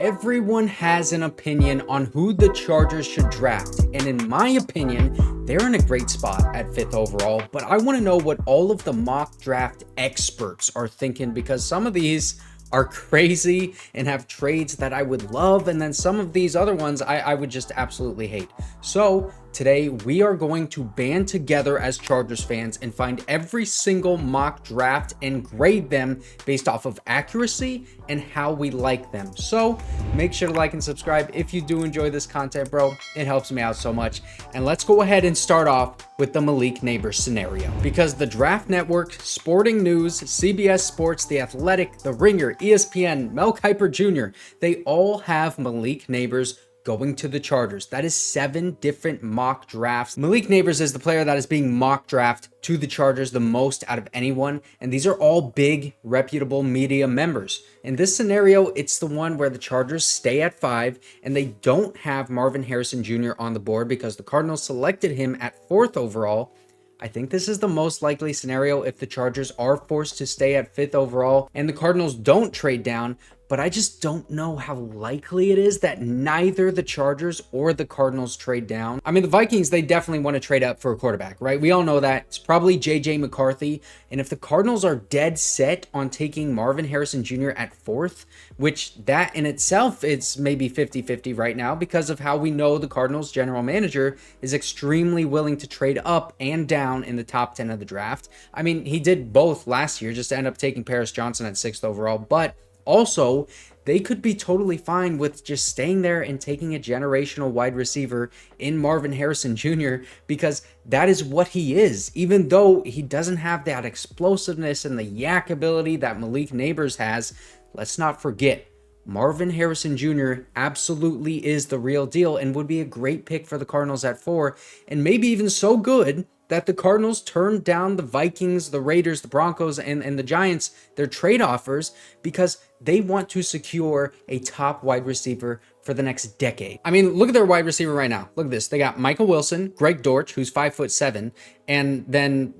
Everyone has an opinion on who the Chargers should draft, and in my opinion, they're in a great spot at 5th overall, but I want to know what all of the mock draft experts are thinking, because some of these are crazy and have trades that I would love, and then some of these other ones I would just absolutely hate. So today we are going to band together as Chargers fans and find every single mock draft and grade them based off of accuracy and how we like them. So make sure to like and subscribe if you do enjoy this content, bro. It helps me out so much. And let's go ahead and start off with the Malik Nabers scenario, because the Draft Network, Sporting News, CBS Sports, The Athletic, The Ringer, ESPN, Mel Kiper Jr., they all have Malik Nabers going to the Chargers. That is 7 different mock drafts. Malik Nabers is the player that is being mock draft to the Chargers the most out of anyone, and these are all big, reputable media members. In this scenario, it's the one where the Chargers stay at 5, and they don't have Marvin Harrison Jr. on the board because the Cardinals selected him at 4th overall. I think this is the most likely scenario if the Chargers are forced to stay at 5th overall and the Cardinals don't trade down, but I just don't know how likely it is that neither the Chargers or the Cardinals trade down. I mean, the Vikings, they definitely want to trade up for a quarterback, right? We all know that. It's probably J.J. McCarthy. And if the Cardinals are dead set on taking Marvin Harrison Jr. at 4th, which that in itself is maybe 50-50 right now because of how we know the Cardinals general manager is extremely willing to trade up and down in the top 10 of the draft. I mean, he did both last year, just to end up taking Paris Johnson at 6th overall, but also, they could be totally fine with just staying there and taking a generational wide receiver in Marvin Harrison Jr. because that is what he is. Even though he doesn't have that explosiveness and the yak ability that Malik Nabers has, let's not forget, Marvin Harrison Jr. absolutely is the real deal and would be a great pick for the Cardinals at 4, and maybe even so good that the Cardinals turned down the Vikings, the Raiders, the Broncos, and the Giants, their trade offers, because they want to secure a top wide receiver for the next decade. I mean, look at their wide receiver right now. Look at this. They got Michael Wilson, Greg Dortch, who's 5'7", and then,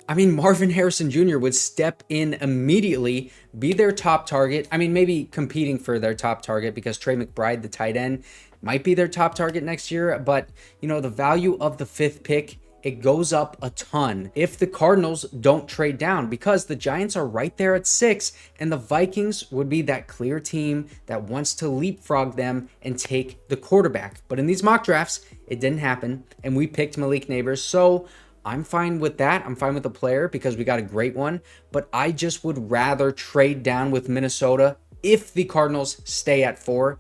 Marvin Harrison Jr. would step in immediately, be their top target. I mean, maybe competing for their top target because Trey McBride, the tight end, might be their top target next year, but, the value of the 5th pick, it goes up a ton if the Cardinals don't trade down, because the Giants are right there at 6 and the Vikings would be that clear team that wants to leapfrog them and take the quarterback. But in these mock drafts, it didn't happen and we picked Malik Nabers. So I'm fine with that. I'm fine with the player because we got a great one, but I just would rather trade down with Minnesota if the Cardinals stay at 4.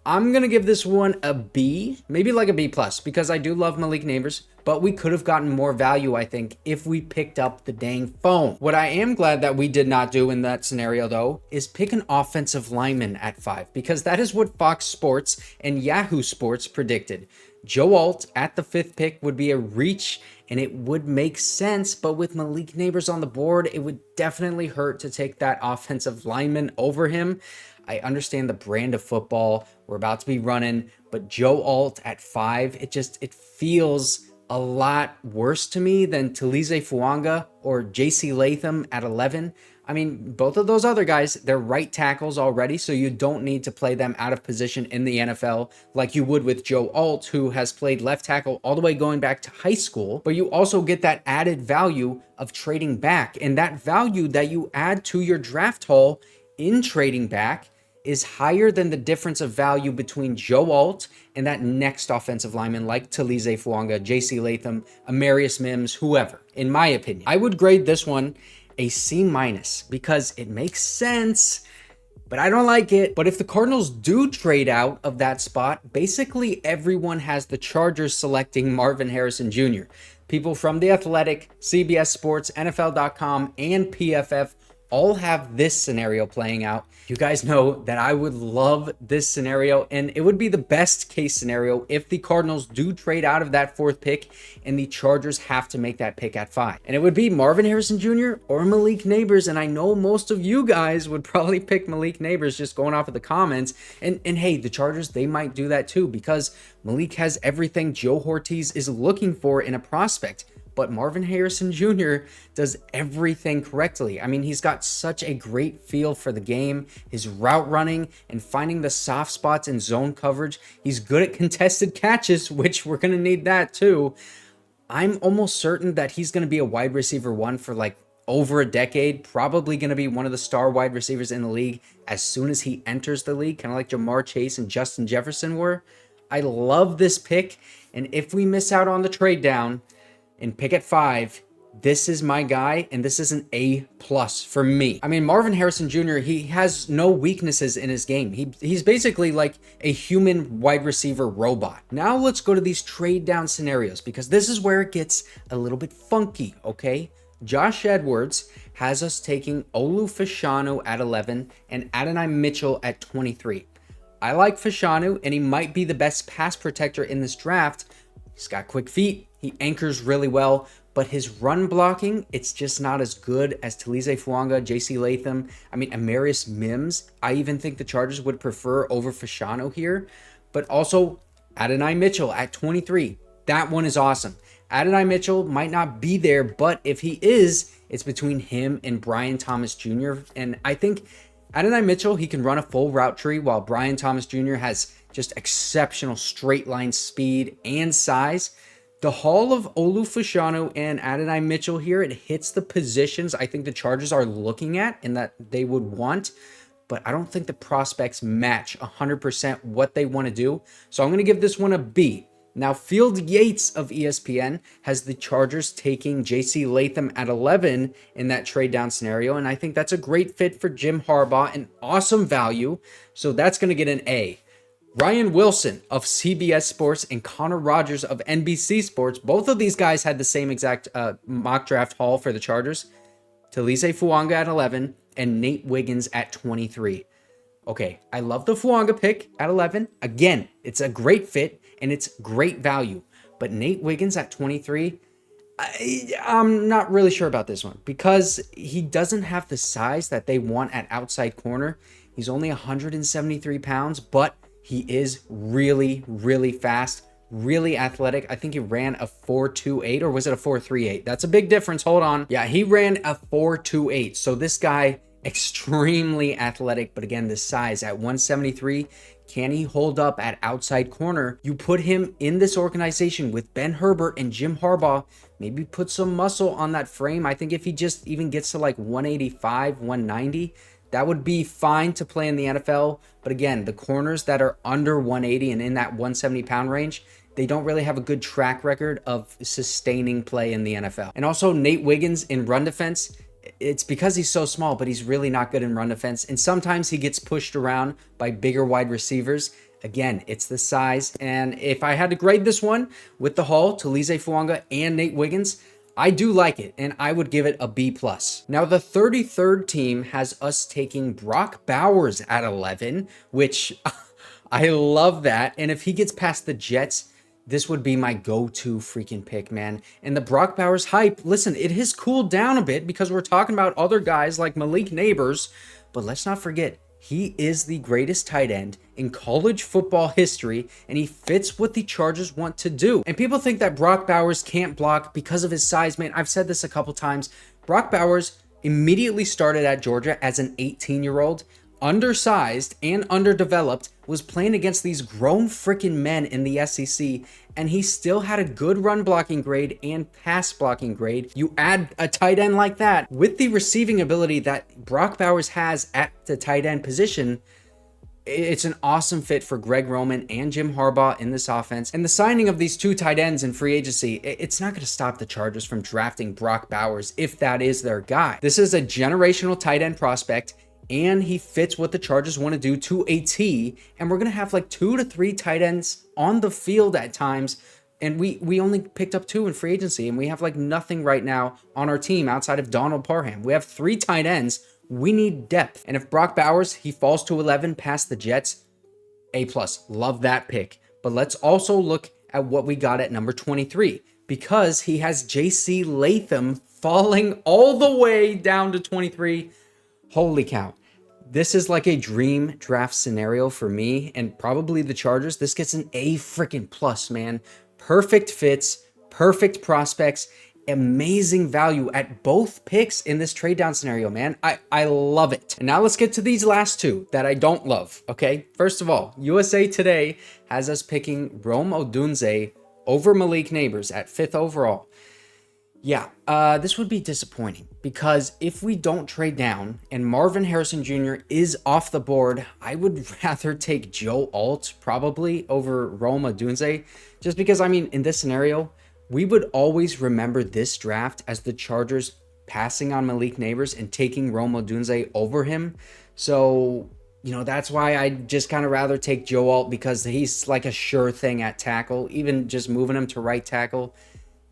I'm going to give this one a B, maybe like a B+, because I do love Malik Nabers, but we could have gotten more value, I think, if we picked up the dang phone. What I am glad that we did not do in that scenario, though, is pick an offensive lineman at 5, because that is what Fox Sports and Yahoo Sports predicted. Joe Alt at the 5th pick would be a reach, and it would make sense, but with Malik Nabers on the board, it would definitely hurt to take that offensive lineman over him. I understand the brand of football we're about to be running, but Joe Alt at 5, it feels a lot worse to me than Taliese Fuaga or J.C. Latham at 11. I mean, both of those other guys, they're right tackles already, so you don't need to play them out of position in the NFL like you would with Joe Alt, who has played left tackle all the way going back to high school. But you also get that added value of trading back, and that value that you add to your draft haul in trading back is higher than the difference of value between Joe Alt and that next offensive lineman like Taliese Fuaga, J.C. Latham, Amarius Mims, whoever, in my opinion. I would grade this one a C- because it makes sense, but I don't like it. But if the Cardinals do trade out of that spot, basically everyone has the Chargers selecting Marvin Harrison Jr. People from The Athletic, CBS Sports, NFL.com, and PFF all have this scenario playing out. You guys know that I would love this scenario, and it would be the best case scenario if the Cardinals do trade out of that 4th pick and the Chargers have to make that pick at 5. And it would be Marvin Harrison Jr. or Malik Nabers, and I know most of you guys would probably pick Malik Nabers just going off of the comments. And hey, the Chargers, they might do that too, because Malik has everything Joe Hortiz is looking for in a prospect. but Marvin Harrison Jr. does everything correctly. I mean, he's got such a great feel for the game, his route running and finding the soft spots in zone coverage. He's good at contested catches, which we're going to need that too. I'm almost certain that he's going to be a wide receiver one for like over a decade, probably going to be one of the star wide receivers in the league as soon as he enters the league, kind of like Jamar Chase and Justin Jefferson were. I love this pick, and if we miss out on the trade down and pick at 5, this is my guy, and this is an A+ for me. I mean, Marvin Harrison Jr., he has no weaknesses in his game. He's basically like a human wide receiver robot. Now let's go to these trade down scenarios, because this is where it gets a little bit funky, okay? Josh Edwards has us taking Olu Fashanu at 11 and Adonai Mitchell at 23. I like Fashanu, and he might be the best pass protector in this draft. He's got quick feet, he anchors really well, but his run blocking, it's just not as good as Taliese Fuaga, JC Latham. I mean, Amarius Mims, I even think the Chargers would prefer over Fashanu here, but also Adonai Mitchell at 23. That one is awesome. Adonai Mitchell might not be there, but if he is, it's between him and Brian Thomas Jr. And I think Adonai Mitchell, he can run a full route tree, while Brian Thomas Jr. has just exceptional straight line speed and size. The haul of Olu Fashanu and Adonai Mitchell here, it hits the positions I think the Chargers are looking at and that they would want, but I don't think the prospects match 100% what they want to do. So I'm going to give this one a B. Now, Field Yates of ESPN has the Chargers taking JC Latham at 11 in that trade down scenario, and I think that's a great fit for Jim Harbaugh, an awesome value, so that's going to get an A. Ryan Wilson of CBS Sports and Connor Rogers of NBC Sports, both of these guys had the same exact mock draft haul for the Chargers. Taliese Fuaga at 11 and Nate Wiggins at 23. Okay, I love the Fuaga pick at 11. Again, it's a great fit and it's great value. But Nate Wiggins at 23, I'm not really sure about this one because he doesn't have the size that they want at outside corner. He's only 173 pounds, but he is really, really fast, really athletic. I think he ran a 4.28, or was it a 4.38? That's a big difference. Hold on. Yeah, he ran a 4.28. So this guy, extremely athletic, but again, the size at 173. Can he hold up at outside corner? You put him in this organization with Ben Herbert and Jim Harbaugh, maybe put some muscle on that frame. I think if he just even gets to like 185, 190, that would be fine to play in the NFL. But again, the corners that are under 180 and in that 170 pound range, they don't really have a good track record of sustaining play in the NFL. And also Nate Wiggins in run defense, it's because he's so small, but he's really not good in run defense. And sometimes he gets pushed around by bigger wide receivers. Again, it's the size. And if I had to grade this one with the haul, Taliese Fuaga and Nate Wiggins, I do like it, and I would give it a B+. Now, the 33rd team has us taking Brock Bowers at 11, which I love that. And if he gets past the Jets, this would be my go-to freaking pick, man. And the Brock Bowers hype, listen, it has cooled down a bit because we're talking about other guys like Malik Nabers, but let's not forget, he is the greatest tight end in college football history, and he fits what the Chargers want to do. And people think that Brock Bowers can't block because of his size. Man, I've said this a couple times. Brock Bowers immediately started at Georgia as an 18-year-old, undersized and underdeveloped, was playing against these grown freaking men in the SEC, and he still had a good run blocking grade and pass blocking grade. You add a tight end like that with the receiving ability that Brock Bowers has at the tight end position, it's an awesome fit for Greg Roman and Jim Harbaugh in this offense. And the signing of these two tight ends in free agency, it's not going to stop the Chargers from drafting Brock Bowers if that is their guy. This is a generational tight end prospect, and he fits what the Chargers want to do to a T. And we're going to have like 2 to 3 tight ends on the field at times. And we only picked up 2 in free agency, and we have like nothing right now on our team outside of Donald Parham. We have 3 tight ends. We need depth. And if Brock Bowers, he falls to 11 past the Jets, A+. Love that pick. But let's also look at what we got at number 23, because he has JC Latham falling all the way down to 23. Holy cow. This is like a dream draft scenario for me and probably the Chargers. This gets an A freaking plus, man. Perfect fits, perfect prospects, amazing value at both picks in this trade down scenario, man. I love it. And now let's get to these last two that I don't love, okay? First of all, USA Today has us picking Rome Odunze over Malik Nabers at 5th overall. Yeah, this would be disappointing because if we don't trade down and Marvin Harrison Jr. is off the board, I would rather take Joe Alt probably over Rome Odunze, just because, I mean, in this scenario, we would always remember this draft as the Chargers passing on Malik Nabers and taking Rome Odunze over him. So, you know, that's why I just kind of rather take Joe Alt, because he's like a sure thing at tackle, even just moving him to right tackle.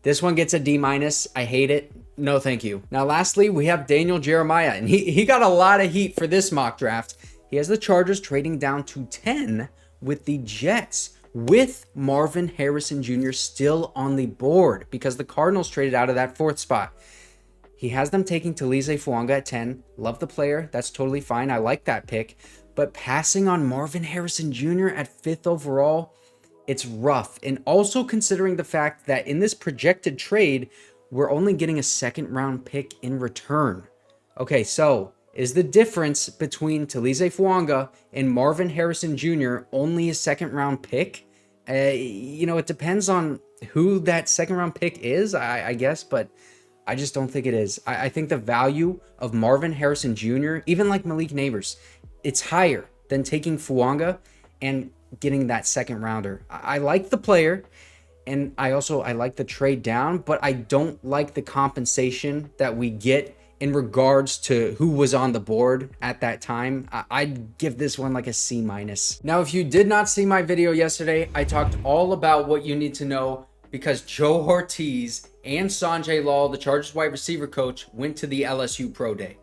This one gets a D-. I hate it. No, thank you. Now, lastly, we have Daniel Jeremiah, and he got a lot of heat for this mock draft. He has the Chargers trading down to 10 with the Jets, with Marvin Harrison Jr. still on the board because the Cardinals traded out of that 4th spot. He has them taking Taliese Fuaga at 10. Love the player. That's totally fine. I like that pick. But passing on Marvin Harrison Jr. at 5th overall, it's rough. And also considering the fact that in this projected trade, we're only getting a 2nd round pick in return. Okay, so is the difference between Taliese Fuaga and Marvin Harrison Jr. only a 2nd round pick? You know, it depends on who that 2nd round pick is, I guess, but I just don't think it is. I think the value of Marvin Harrison Jr., even like Malik Nabers, it's higher than taking Fuaga and getting that 2nd rounder. I like the player, and I like the trade down, but I don't like the compensation that we get in regards to who was on the board at that time. I'd give this one like a C-. Now, if you did not see my video yesterday, I talked all about what you need to know because Joe Hortiz and Sanjay Lal, the Chargers wide receiver coach, went to the LSU Pro Day.